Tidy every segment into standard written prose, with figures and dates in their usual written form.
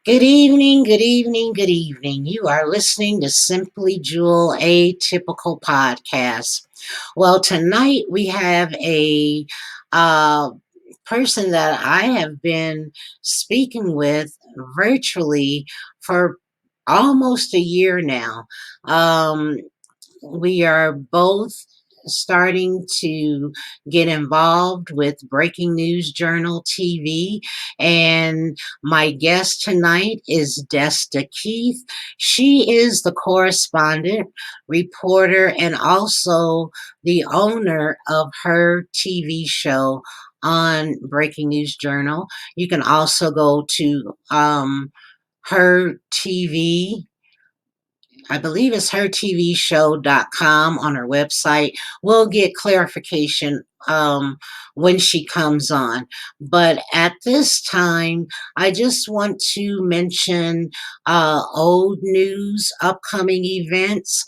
Good evening, good evening, good evening. You are listening to Simply Jewel, a typical podcast. Well, tonight we have a uh, person that I have been speaking with virtually for almost a year now. Um, we are both starting to get involved with Breaking News Journal TV. And my guest tonight is Desta Keith. She is the correspondent, reporter, and also the owner of her TV show on Breaking News Journal. You can also go to her TV, I believe it's hertvshow.com on her website. We'll get clarification when she comes on. But at this time, I just want to mention old news, upcoming events.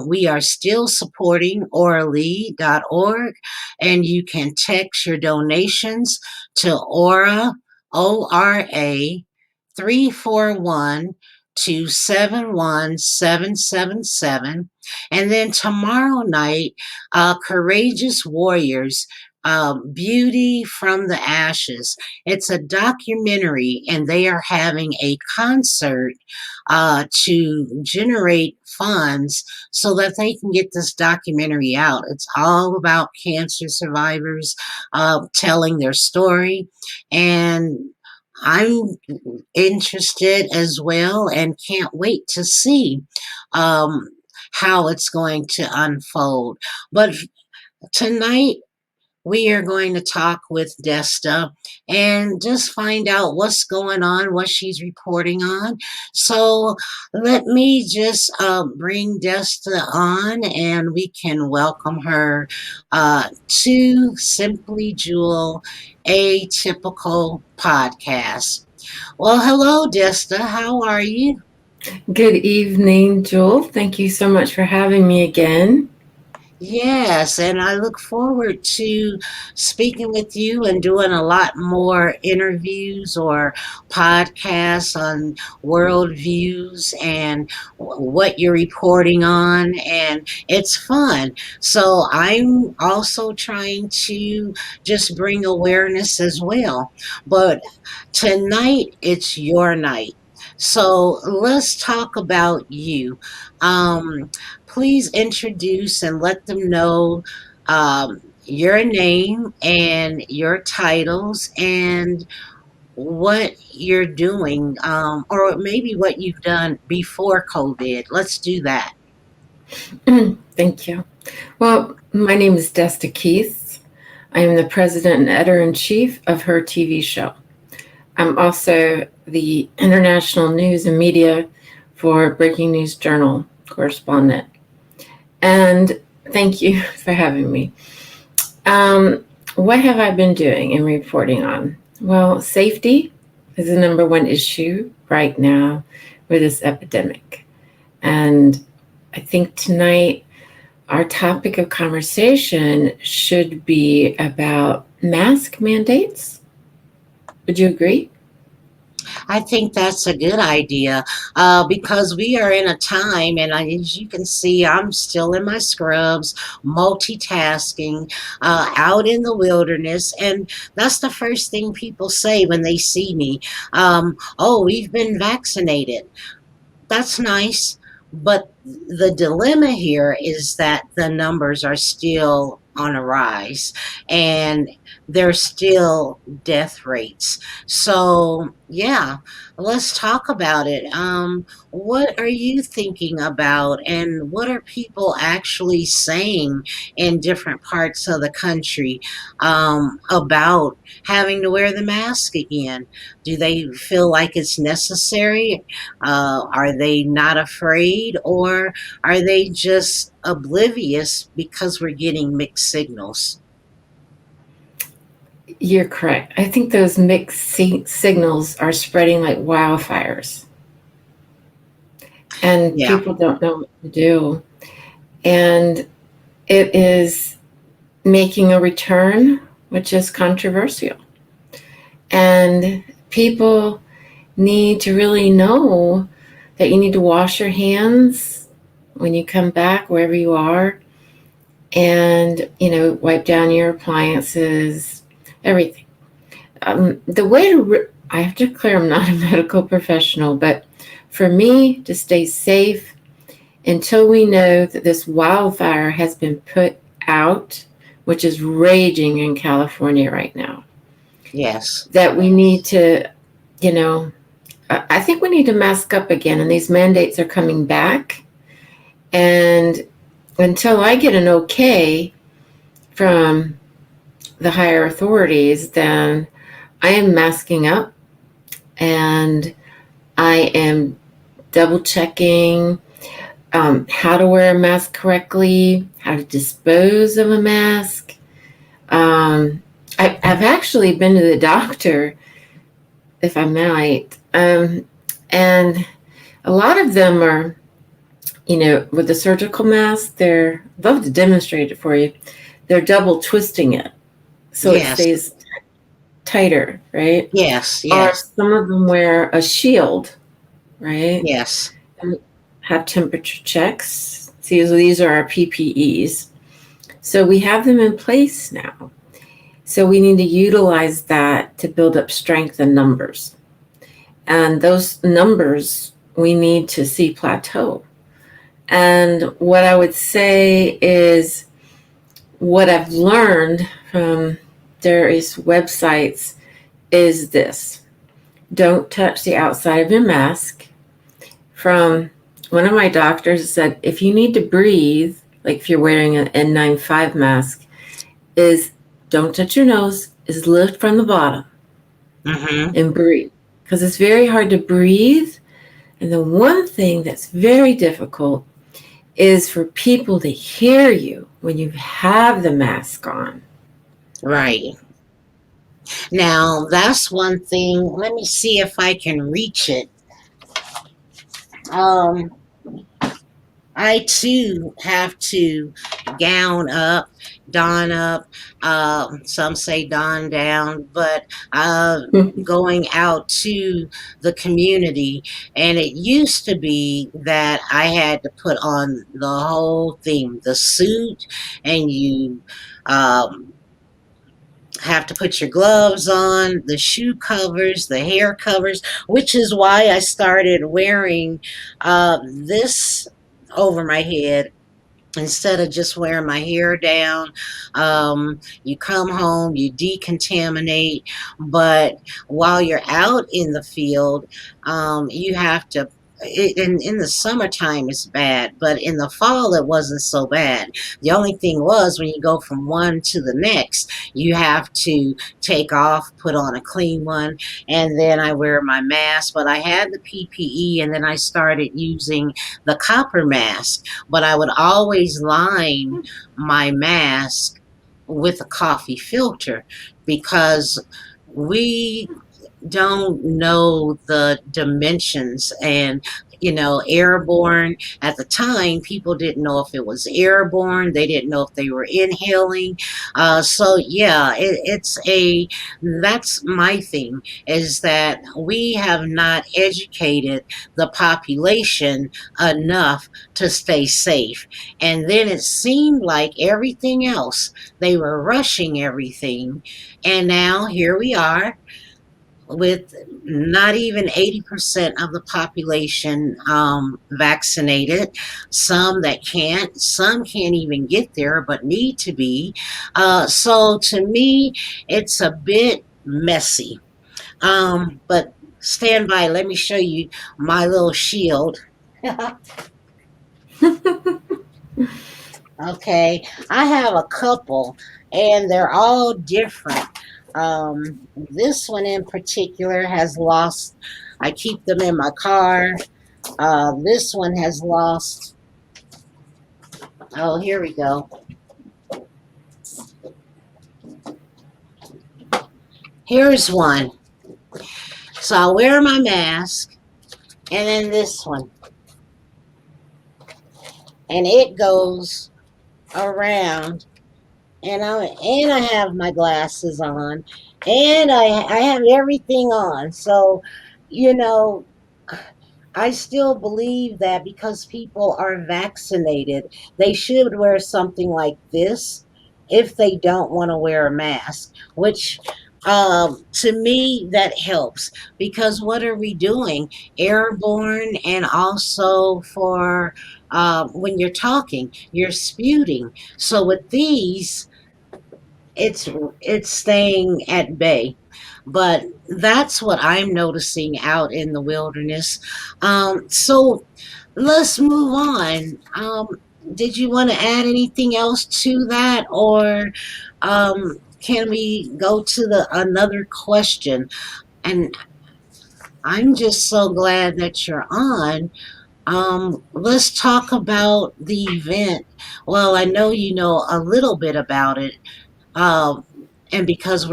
We are still supporting oralee.org, and you can text your donations to ORA 341 to 71777. And then tomorrow night, Courageous Warriors, Beauty from the Ashes. It's a documentary, and they are having a concert to generate funds so that they can get this documentary out. It's all about cancer survivors telling their story. And I'm interested as well and can't wait to see um, how it's going to unfold. But tonight, we are going to talk with Desta and just find out what's going on, what she's reporting on. So let me just bring Desta on and we can welcome her to Simply Jewel, a typical podcast. Well, hello, Desta. How are you? Good evening, Jewel. Thank you so much for having me again. Yes, and I look forward to speaking with you and doing a lot more interviews or podcasts on world views and what you're reporting on, and it's fun. So I'm also trying to just bring awareness as well. But tonight, it's your night. So let's talk about you. Um, Please introduce and let them know your name and your titles and what you're doing, or maybe what you've done before COVID. Let's do that. Thank you. Well, my name is Desta Keith. I am the president and editor-in-chief of her TV show. I'm also the international news and media for Breaking News Journal correspondent. And thank you for having me. What have I been doing and reporting on? Well, safety is the number one issue right now with this epidemic. And I think tonight our topic of conversation should be about mask mandates. Would you agree? I think that's a good idea because we are in a time, and as you can see, I'm still in my scrubs, multitasking, out in the wilderness. And that's the first thing people say when they see me. Oh, we've been vaccinated. That's nice. But the dilemma here is that the numbers are still on a rise and there's still death rates. So, yeah, let's talk about it. What are you thinking about, and what are people actually saying in different parts of the country about having to wear the mask again? Do they feel like it's necessary? Are they not afraid, or are they just oblivious because we're getting mixed signals? You're correct. I think those mixed signals are spreading like wildfires, and Yeah. people don't know what to do. And it is making a return, which is controversial. And people need to really know that you need to wash your hands when you come back, wherever you are, and, wipe down your appliances, everything. The way to, I have to declare I'm not a medical professional, but for me to stay safe until we know that this wildfire has been put out, which is raging in California right now, Yes. that we need to, I think we need to mask up again, and these mandates are coming back. And until I get an okay from the higher authorities, then I am masking up, and I am double checking how to wear a mask correctly, how to dispose of a mask. I've actually been to the doctor, if I might, and a lot of them are, with the surgical mask, I'd love to demonstrate it for you. They're double twisting it so it Yes. stays tighter, right? Yes. Or Yes. some of them wear a shield, right? Yes. And have temperature checks. See, so these are our PPEs. So we have them in place now. So we need to utilize that to build up strength and numbers. And those numbers we need to see plateau. And what I would say is what I've learned from various websites is this: don't touch the outside of your mask. From one of my doctors said, if you need to breathe, like if you're wearing an N95 mask, is don't touch your nose, is lift from the bottom and breathe. Because it's very hard to breathe. And the one thing that's very difficult is for people to hear you when you have the mask on. Right. Now, that's one thing. Let me see if I can reach it. Um, I too have to gown up, don up. Some say don down, but going out to the community. And it used to be that I had to put on the whole thing, the suit, and you have to put your gloves on, the shoe covers, the hair covers, which is why I started wearing this over my head instead of just wearing my hair down. You come home, you decontaminate, but while you're out in the field, you have to. In the summertime it's bad, but in the fall it wasn't so bad. The only thing was when you go from one to the next, you have to take off, put on a clean one, and then I wear my mask. But I had the PPE, and then I started using the copper mask, but I would always line my mask with a coffee filter because we don't know the dimensions. And airborne, at the time people didn't know if it was airborne, they didn't know if they were inhaling. So yeah, that's my thing, is that we have not educated the population enough to stay safe. And then it seemed like everything else, they were rushing everything, and now here we are with not even 80% of the population vaccinated, some can't even get there but need to be. So to me, it's a bit messy. But stand by, let me show you my little shield. Okay, I have a couple, and they're all different. This one in particular has lost, I keep them in my car. This one has lost, oh, here we go. Here's one. So I'll wear my mask, and then this one. And it goes around, and I have my glasses on, and I have everything on. So you know, I still believe that because people are vaccinated, they should wear something like this if they don't want to wear a mask, which to me, that helps because what are we doing? Airborne, and also for when you're talking, you're sputing. So with these, it's it's staying at bay. But that's what I'm noticing out in the wilderness. So let's move on. Did you want to add anything else to that, or can we go to the another question? And I'm just so glad that you're on. Let's talk about the event. Well, I know you know a little bit about it, um, and because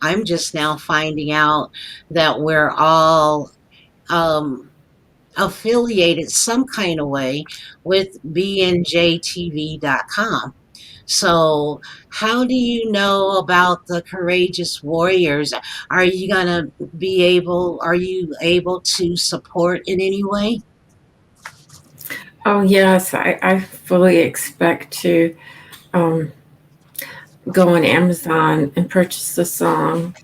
I'm just now finding out that we're all um, affiliated some kind of way with bnjtv.com. So, how do you know about the Courageous Warriors? Are you able to support in any way? Oh, yes, I fully expect to um, go on Amazon and purchase the song.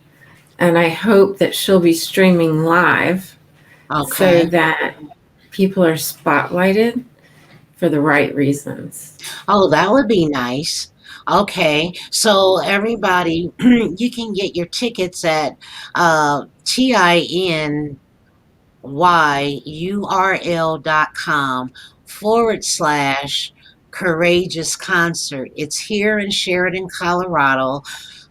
And I hope that she'll be streaming live so Okay. that people are spotlighted for the right reasons. Oh, that would be nice. Okay, so everybody, you can get your tickets at tinyurl.com/courageous concert. It's here in Sheridan, Colorado.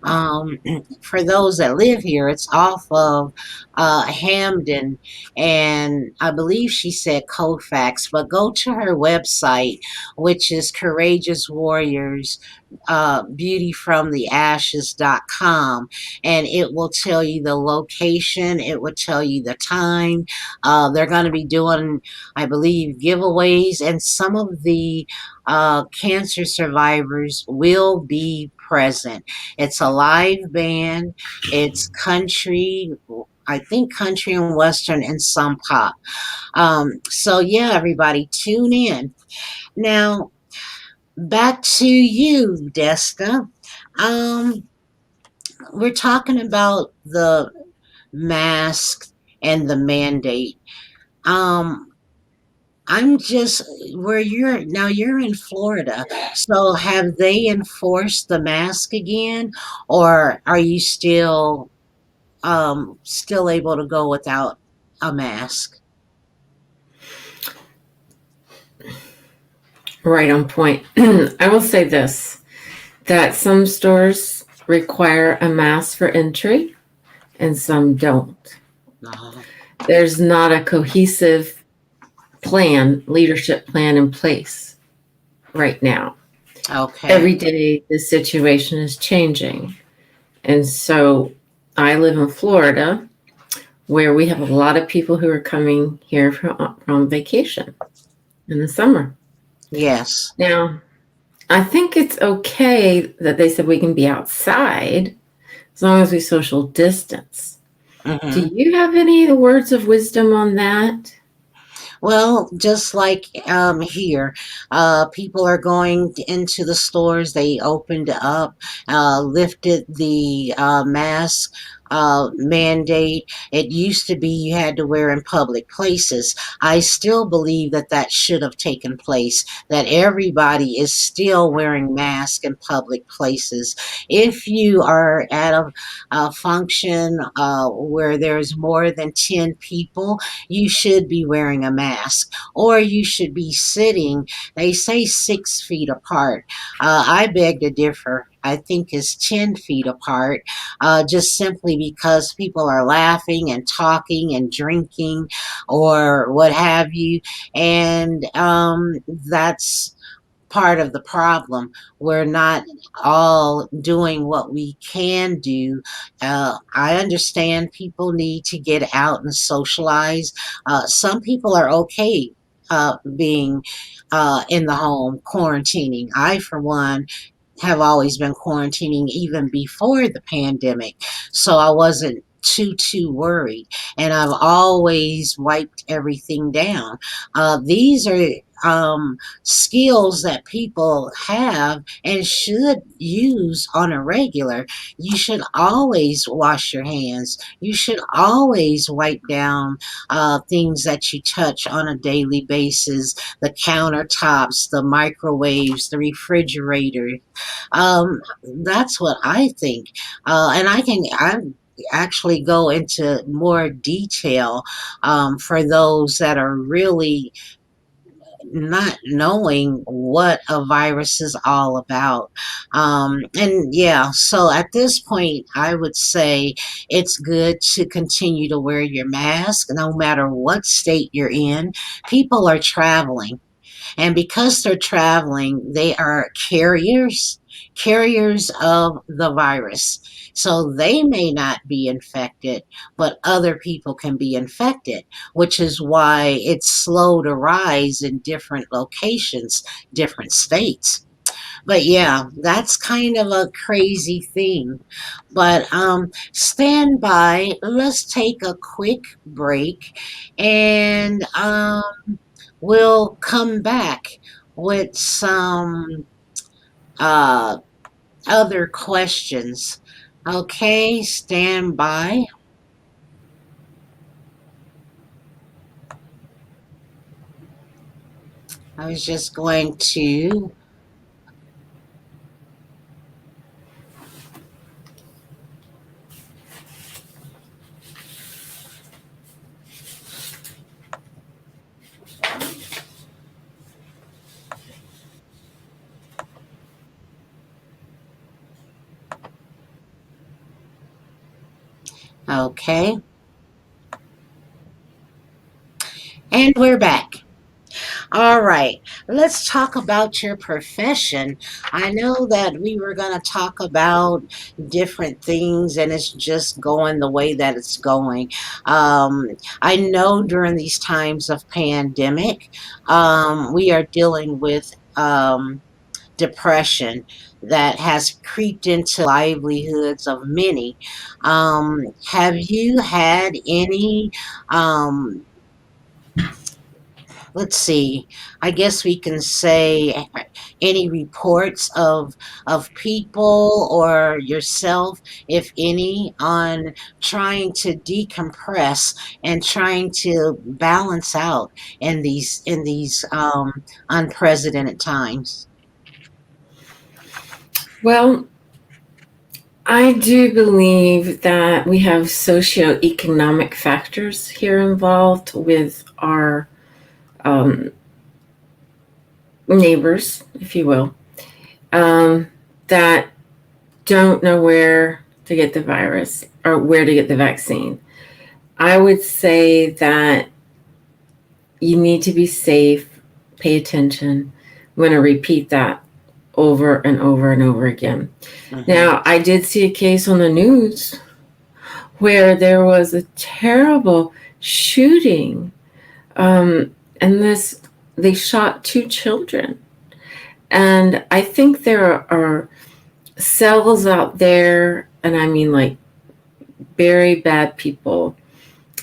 Um, for those that live here, it's off of Hamden, and I believe she said Colfax, but go to her website, which is Courageous Warriors beautyfromtheashes.com, and it will tell you the location, it will tell you the time. They're going to be doing, I believe, giveaways, and some of the cancer survivors will be present. It's a live band, it's country. I think country and western and some pop. So yeah, everybody tune in. Now, back to you, Desta. Um, we're talking about the mask and the mandate. Um, I'm just where you're in Florida. So have they enforced the mask again, or are you still able to go without a mask? Right on point. I will say this, that some stores require a mask for entry and some don't. No. There's not a cohesive leadership plan in place right now. Okay. Every day the situation is changing. And so I live in Florida where we have a lot of people who are coming here from vacation in the summer. Yes. Now, I think it's okay that they said we can be outside as long as we social distance. Do Hmm. you have any words of wisdom on that? Well, just like here, people are going into the stores. They opened up, lifted the mask mandate. It used to be you had to wear in public places. I still believe that that should have taken place, that everybody is still wearing masks in public places. If you are at a function where there's more than 10 people, you should be wearing a mask, or you should be sitting. They say 6 feet apart. I beg to differ. I think it's 10 feet apart, just simply because people are laughing and talking and drinking or what have you. And that's part of the problem. We're not all doing what we can do. I understand people need to get out and socialize. Some people are okay being in the home quarantining. I, for one, have always been quarantining even before the pandemic. So I wasn't too worried, and I've always wiped everything down. These are skills that people have and should use on a regular. You should always wash your hands. You should always wipe down things that you touch on a daily basis, the countertops, the microwaves, the refrigerator. That's what I think. And I actually go into more detail for those that are really not knowing what a virus is all about. And yeah, so at this point, I would say it's good to continue to wear your mask no matter what state you're in. People are traveling. And because they're traveling, they are carriers of the virus. So they may not be infected, but other people can be infected, which is why it's slow to rise in different locations, different states. But yeah, that's kind of a crazy thing. But stand by. Let's take a quick break, and we'll come back with some uh, other questions. Okay, stand by. I was just going to. Okay, and we're back. All right, let's talk about your profession. I know that we were going to talk about different things, and it's just going the way that it's going. Um, I know during these times of pandemic, we are dealing with depression that has creeped into livelihoods of many. Have you had any um, let's see, I guess we can say any reports of people or yourself, if any, on trying to decompress and trying to balance out in these unprecedented times? Well, I do believe that we have socioeconomic factors here involved with our um, neighbors, if you will, um, that don't know where to get the virus or where to get the vaccine. I would say that you need to be safe, pay attention. I'm going to repeat that over and over and over again. Hmm. Now, I did see a case on the news where there was a terrible shooting, and they shot two children. And I think there are cells out there, and I mean like very bad people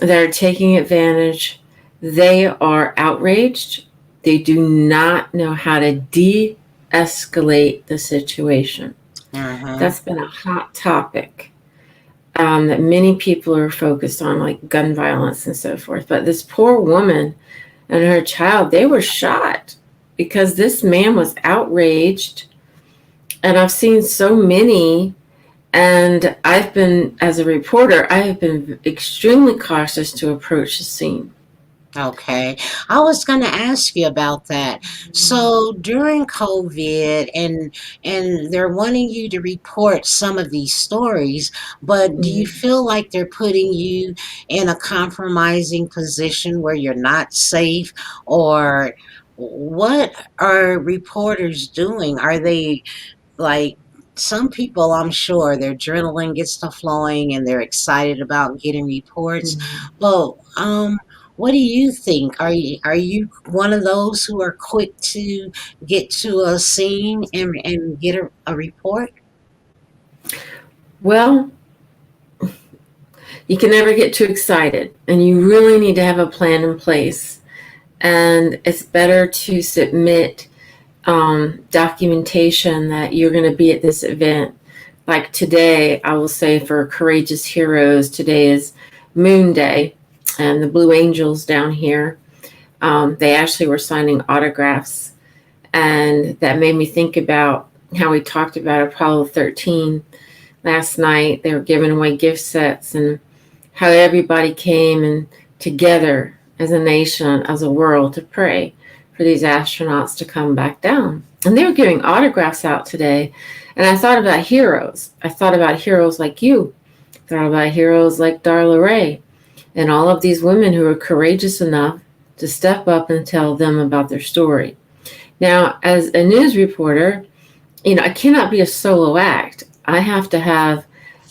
that are taking advantage. They are outraged. They do not know how to de-escalate the situation. Hmm. That's been a hot topic that many people are focused on, like gun violence and so forth. But this poor woman and her child, they were shot because this man was outraged. And I've seen so many, and I've been, as a reporter, I have been extremely cautious to approach the scene. Okay. I was going to ask you about that. So during COVID and they're wanting you to report some of these stories, but do you Mhm. feel like they're putting you in a compromising position where you're not safe, or what are reporters doing? Are they like, some people, I'm sure their adrenaline gets to flowing and they're excited about getting reports. Mhm. But what do you think? Are you one of those who are quick to get to a scene and get a report? Well, you can never get too excited, and you really need to have a plan in place. And it's better to submit documentation that you're going to be at this event. Like today, I will say for Courageous Heroes, today is Moon Day, and the Blue Angels down here, they actually were signing autographs. And that made me think about how we talked about Apollo 13 last night. They were giving away gift sets, and how everybody came and together as a nation, as a world, to pray for these astronauts to come back down. And they were giving autographs out today. And I thought about heroes. I thought about heroes like you. I thought about heroes like Darla Ray and all of these women who were courageous enough to step up and tell them about their story. Now, as a news reporter, I cannot be a solo act. I have to have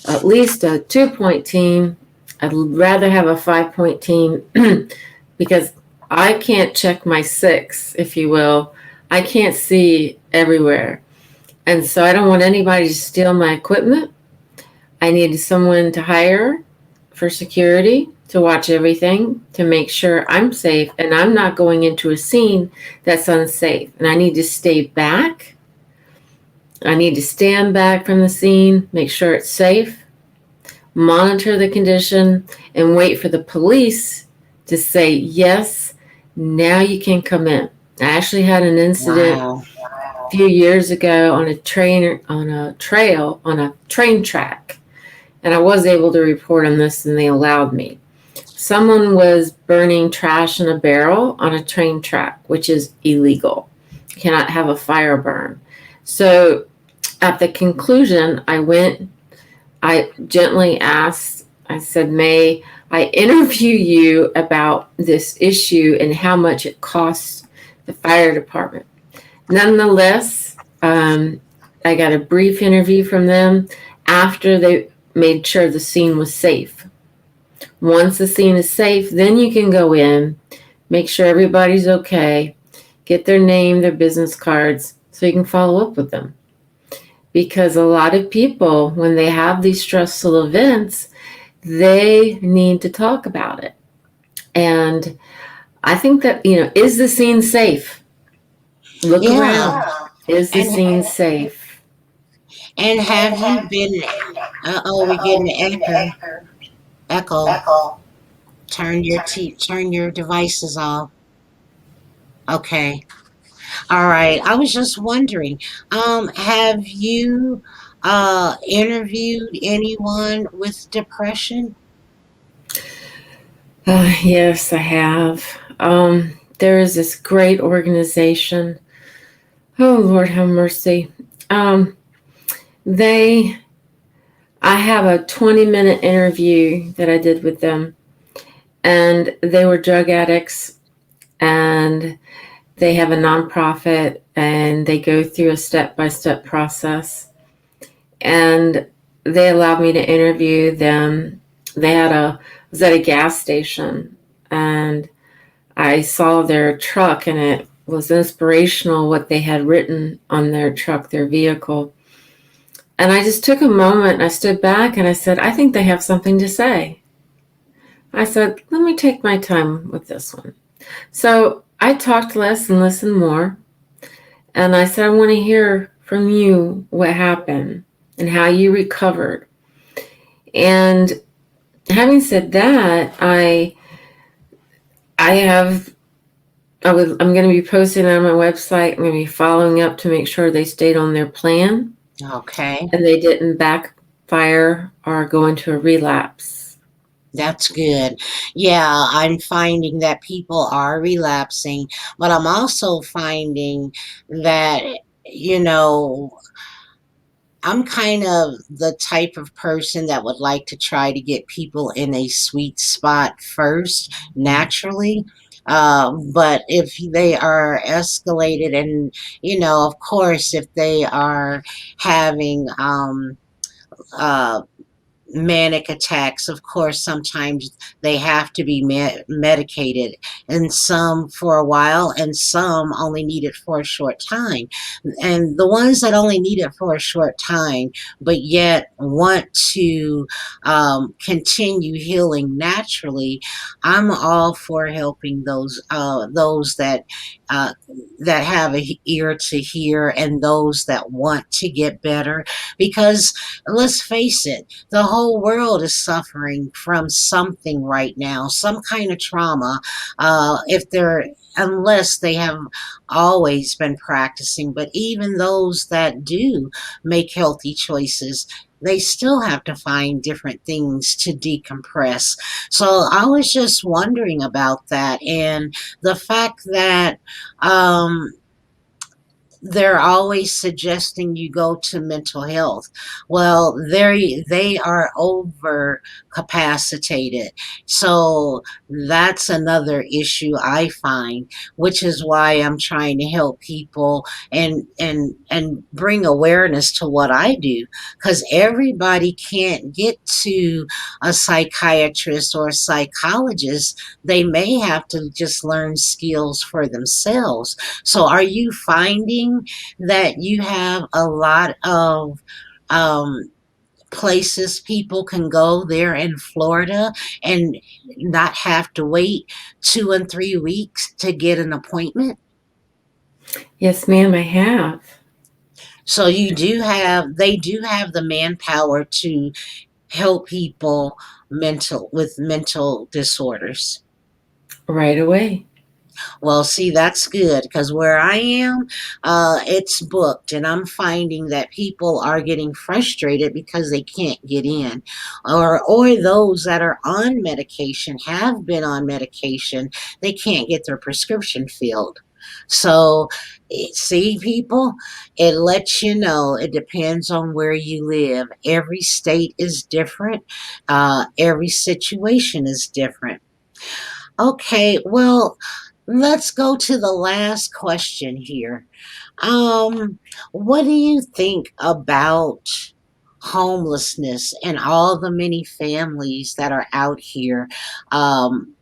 at least a 2-point team. I'd rather have a 5-point team because I can't check my 6, if you will. I can't see everywhere. And so I don't want anybody to steal my equipment. I need someone to hire for security, to watch everything, to make sure I'm safe, and I'm not going into a scene that's unsafe. And I need to stay back. I need to stand back from the scene, make sure it's safe, monitor the condition, and wait for the police to say, yes, now you can come in. I actually had an incident a few years ago on a train track, and I was able to report on this, and they allowed me. Someone was burning trash in a barrel on a train track, which is illegal. You cannot have a fire burn. So at the conclusion, I gently asked, I said, may I interview you about this issue and how much it costs the fire department? Nonetheless, I got a brief interview from them after they made sure the scene was safe. Once the scene is safe, then you can go in, make sure everybody's okay, get their name, their business cards, so you can follow up with them. Because a lot of people, when they have these stressful events, they need to talk about it. And I think that, is the scene safe? Look around. Is the scene safe? And have you been, we're getting the echo. Turn your devices off. Okay. All right. I was just wondering, have you interviewed anyone with depression? Yes, I have. There is this great organization. Oh, Lord have mercy. I have a 20-minute interview that I did with them, and they were drug addicts, and they have a nonprofit, and they go through a step-by-step process. And they allowed me to interview them. I was at a gas station, and I saw their truck, and it was inspirational what they had written on their truck, their vehicle. And I just took a moment, and I stood back, and I said, I think they have something to say. I said, let me take my time with this one. So I talked less and listened more. And I said, I want to hear from you what happened and how you recovered. And having said that, I'm going to be posting it on my website. I'm going to be following up to make sure they stayed on their plan. Okay. And they didn't backfire or go into a relapse. That's good. Yeah, I'm finding that people are relapsing, but I'm also finding that, I'm kind of the type of person that would like to try to get people in a sweet spot first, naturally. But if they are escalated and, of course, if they are having, uh, manic attacks. Of course, sometimes they have to be medicated, and some for a while, and some only need it for a short time. And the ones that only need it for a short time, but yet want to continue healing naturally, I'm all for helping those uh, that have a ear to hear, and those that want to get better. Because let's face it, the whole world is suffering from something right now, some kind of trauma. If they're Unless they have always been practicing, but even those that do make healthy choices, they still have to find different things to decompress. So I was just wondering about that, and the fact that um, they're always suggesting you go to mental health. Well, they are over capacitated. So that's another issue I find, which is why I'm trying to help people and bring awareness to what I do, because everybody can't get to a psychiatrist or a psychologist. They may have to just learn skills for themselves. So, are you finding that you have a lot of um, places people can go there in Florida and not have to wait 2 and 3 weeks to get an appointment? Yes, ma'am, I have. So they do have the manpower to help people with mental disorders. Right away. Well, see, that's good, because where I am, it's booked, and I'm finding that people are getting frustrated because they can't get in, or those that are on medication, have been on medication, they can't get their prescription filled. So, see, people, it lets you know it depends on where you live. Every state is different. Every situation is different. Okay, well, let's go to the last question here. Um, what do you think about homelessness and all the many families that are out here? Um,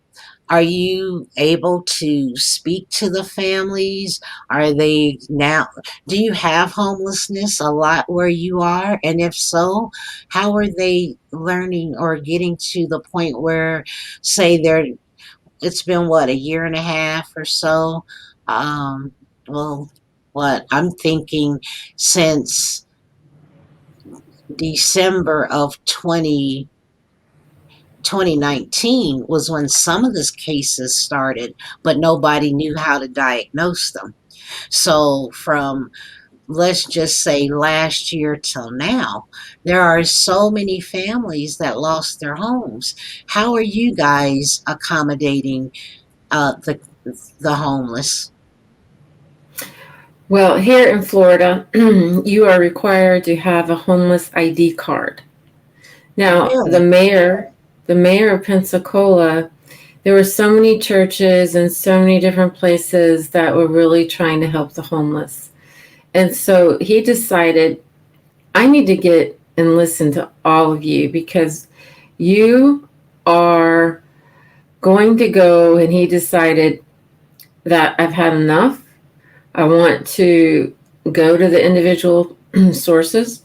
are you able to speak to the families? Are they now, do you have homelessness a lot where you are? And if so, how are they learning or getting to the point where, say, it's been what, a year and a half or so? Um, well, what I'm thinking, since December of 2019 was when some of these cases started, but nobody knew how to diagnose them. So from, let's just say, last year till now, there are so many families that lost their homes. How are you guys accommodating uh, the the homeless? Well, here in Florida, you are required to have a homeless ID card. Now, Really? the mayor of Pensacola, there were so many churches and so many different places that were really trying to help the homeless. And so he decided, I need to get and listen to all of you because you are going to go. And he decided that I've had enough. I want to go to the individual sources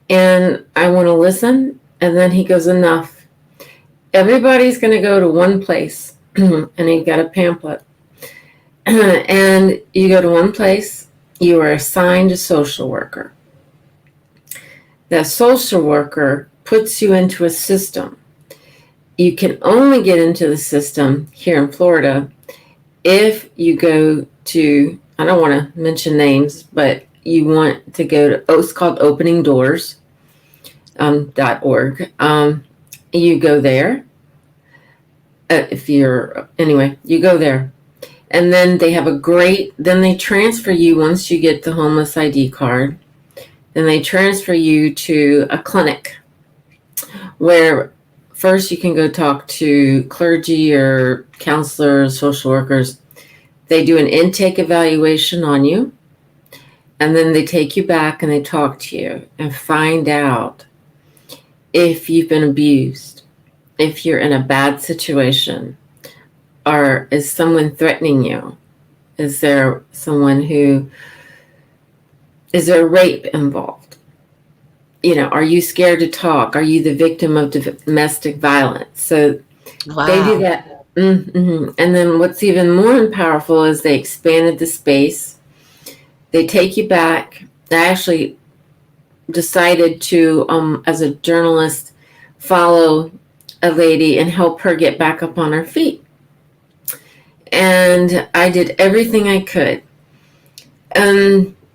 and I want to listen. And then he goes, enough. Everybody's going to go to one place. And he got a pamphlet. And you go to one place, you are assigned a social worker. The social worker puts you into a system. You can only get into the system here in Florida if you go to, I don't want to mention names, but you want to go to, it's called openingdoors.org. You go there. You go there. And then they have then they transfer you once you get the homeless ID card. Then they transfer you to a clinic where first you can go talk to clergy or counselors, social workers. They do an intake evaluation on you. And then they take you back and they talk to you and find out if you've been abused, if you're in a bad situation, or is someone threatening you? Is there someone who, is there rape involved? Are you scared to talk? Are you the victim of domestic violence? So they do Wow. that. Mm-hmm. And then what's even more powerful is they expanded the space. They take you back. I actually decided to, as a journalist, follow a lady and help her get back up on her feet. And I did everything I could.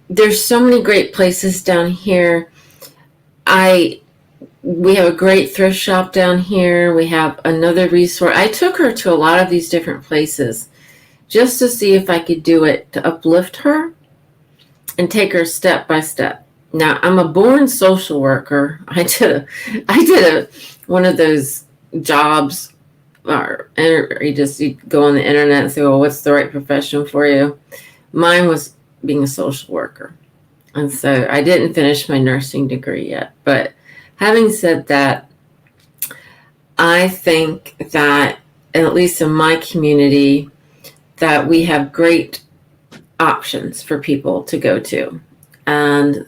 There's so many great places down here. We have a great thrift shop down here. We have another resource. I took her to a lot of these different places just to see if I could do it to uplift her and take her step by step. Now, I'm a born social worker. I did one of those jobs, or you go on the internet and say, well, what's the right profession for you? Mine was being a social worker. And so I didn't finish my nursing degree yet. But having said that, I think that, at least in my community, that we have great options for people to go to. And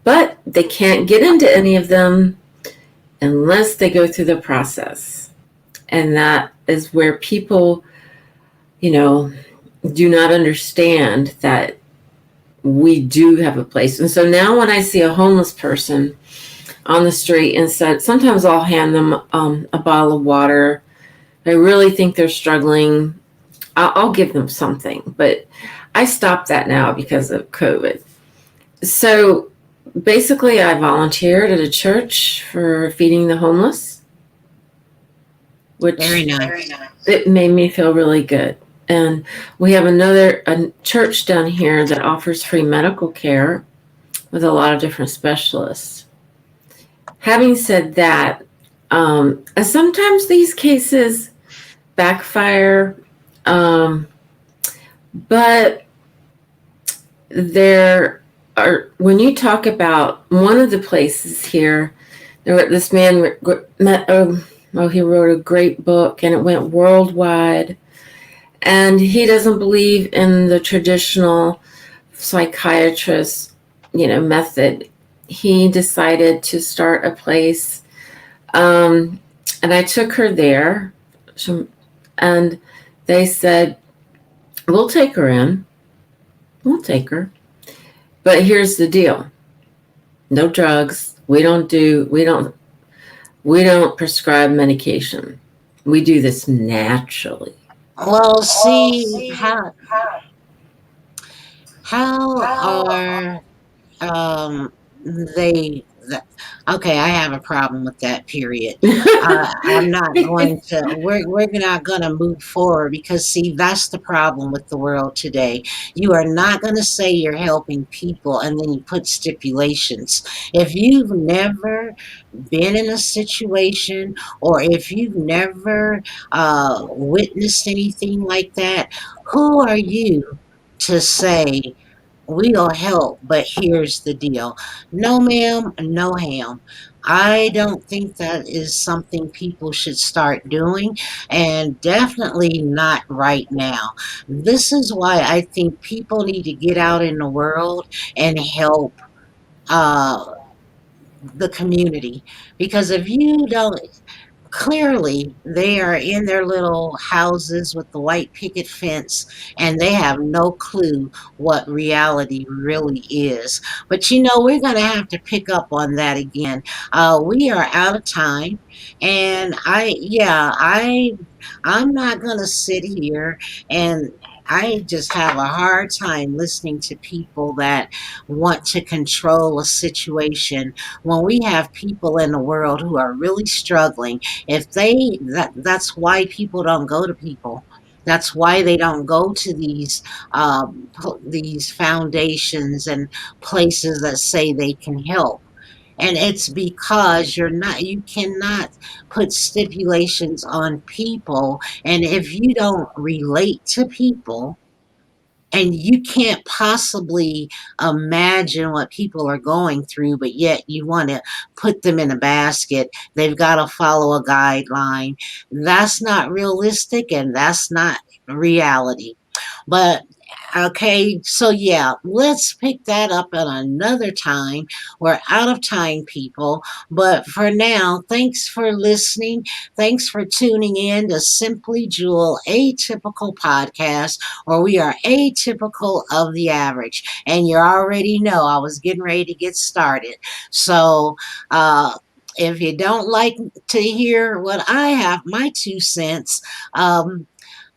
but they can't get into any of them unless they go through the process. And that is where people, do not understand that we do have a place. And so now when I see a homeless person on the street, and sometimes I'll hand them a bottle of water. I really think they're struggling. I'll give them something, but I stopped that now because of COVID. So basically, I volunteered at a church for feeding the homeless, which Very nice. it made me feel really good. And we have a church down here that offers free medical care with a lot of different specialists. Having said that, sometimes these cases backfire, but when you talk about one of the places here, this man he wrote a great book and it went worldwide. And he doesn't believe in the traditional psychiatrist, method. He decided to start a place. And I took her there. And they said, we'll take her in. We'll take her. But here's the deal. No drugs. We don't prescribe medication. We do this naturally. Well, see how are um they th- okay, I have a problem with that, period. I'm not going to we're not going to move forward because see, that's the problem with the world today. You are not going to say you're helping people and then you put stipulations. If you've never been in a situation, or if you've never witnessed anything like that, who are you to say we'll help, but here's the deal? No, ma'am, no, ham. I don't think that is something people should start doing, and definitely not right now. This is why I think people need to get out in the world and help uh, the community. Because if you don't, clearly they are in their little houses with the white picket fence and they have no clue what reality really is. But we're going to have to pick up on that again. We are out of time, and I'm not going to sit here and I just have a hard time listening to people that want to control a situation when we have people in the world who are really struggling. If that's why people don't go to people. That's why they don't go to these foundations and places that say they can help. And it's because you cannot put stipulations on people. And if you don't relate to people, and you can't possibly imagine what people are going through, but yet you want to put them in a basket. They've got to follow a guideline. That's not realistic, and that's not reality. But okay, so yeah, let's pick that up at another time. We're out of time, people. But for now, thanks for listening. Thanks for tuning in to Simply Jewel Atypical Podcast, where we are atypical of the average. And you already know I was getting ready to get started. So, if you don't like to hear what I have, my 2 cents,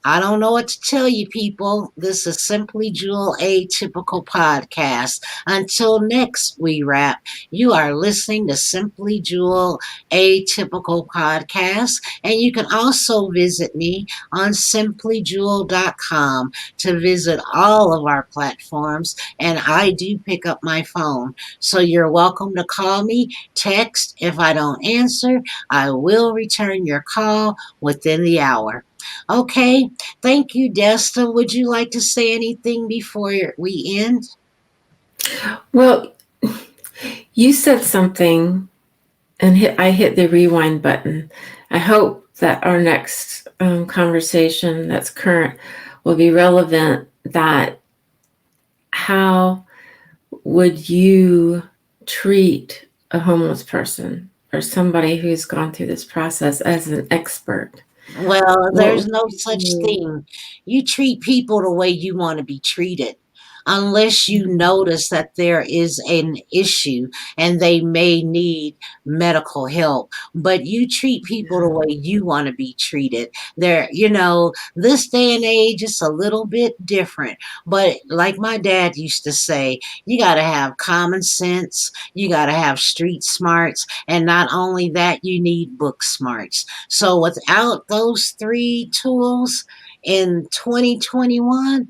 I don't know what to tell you, people. This is Simply Jewel Atypical Podcast. Until next we wrap, you are listening to Simply Jewel Atypical Podcast. And you can also visit me on simplyjewel.com to visit all of our platforms. And I do pick up my phone. So you're welcome to call me, text. If I don't answer, I will return your call within the hour. Okay, thank you, Desta. Would you like to say anything before we end? Well, you said something and I hit the rewind button. I hope that our next conversation that's current will be relevant. That how would you treat a homeless person or somebody who's gone through this process as an expert? Well, What there's would no you such do? thing. You treat people the way you want to be treated. Unless you notice that there is an issue and they may need medical help, but you treat people the Yeah. way you want to be treated. This day and age is a little bit different, but like my dad used to say, you got to have common sense, you got to have street smarts, and not only that, you need book smarts. So without those three tools in 2021,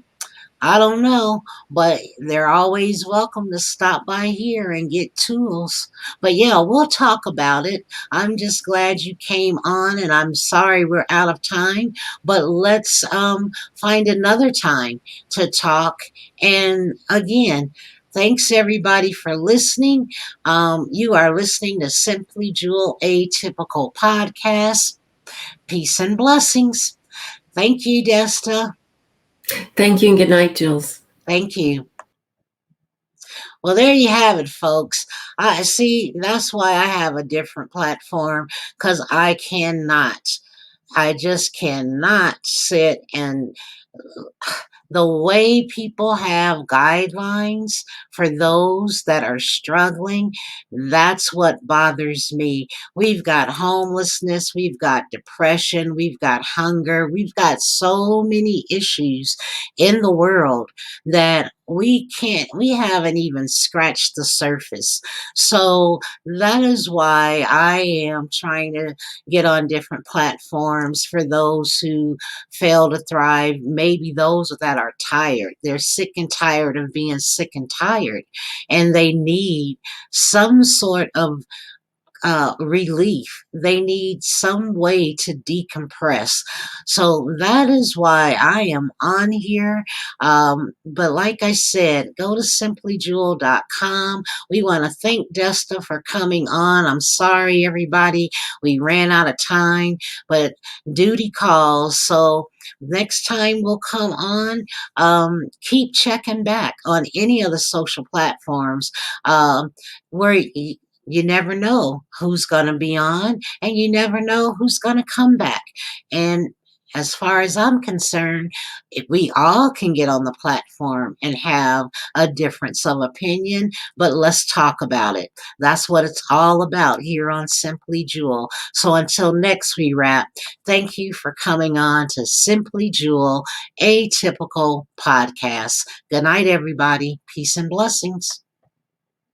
I don't know, but they're always welcome to stop by here and get tools. But yeah, we'll talk about it. I'm just glad you came on, and I'm sorry we're out of time, but let's find another time to talk. And again, thanks everybody for listening. You are listening to Simply Jewel Atypical Podcast. Peace and blessings. Thank you, Desta. Thank you and good night, Jules. Thank you. Well, there you have it, folks. I see. That's why I have a different platform, because I just cannot sit and the way people have guidelines for those that are struggling, that's what bothers me. We've got homelessness, we've got depression, we've got hunger, we've got so many issues in the world that we haven't even scratched the surface. So that is why I am trying to get on different platforms for those who fail to thrive, maybe those that are tired. They're sick and tired of being sick and tired, and they need some sort of relief. They need some way to decompress. So that is why I am on here. But like I said, go to simplyjewel.com. We want to thank Desta for coming on. I'm sorry, everybody. We ran out of time, but duty calls. So next time we'll come on, keep checking back on any of the social platforms, where you never know who's going to be on, and you never know who's going to come back. And as far as I'm concerned, if we all can get on the platform and have a difference of opinion, but let's talk about it. That's what it's all about here on Simply Jewel. So until next we wrap, thank you for coming on to Simply Jewel Atypical Podcast. Good night, everybody. Peace and blessings.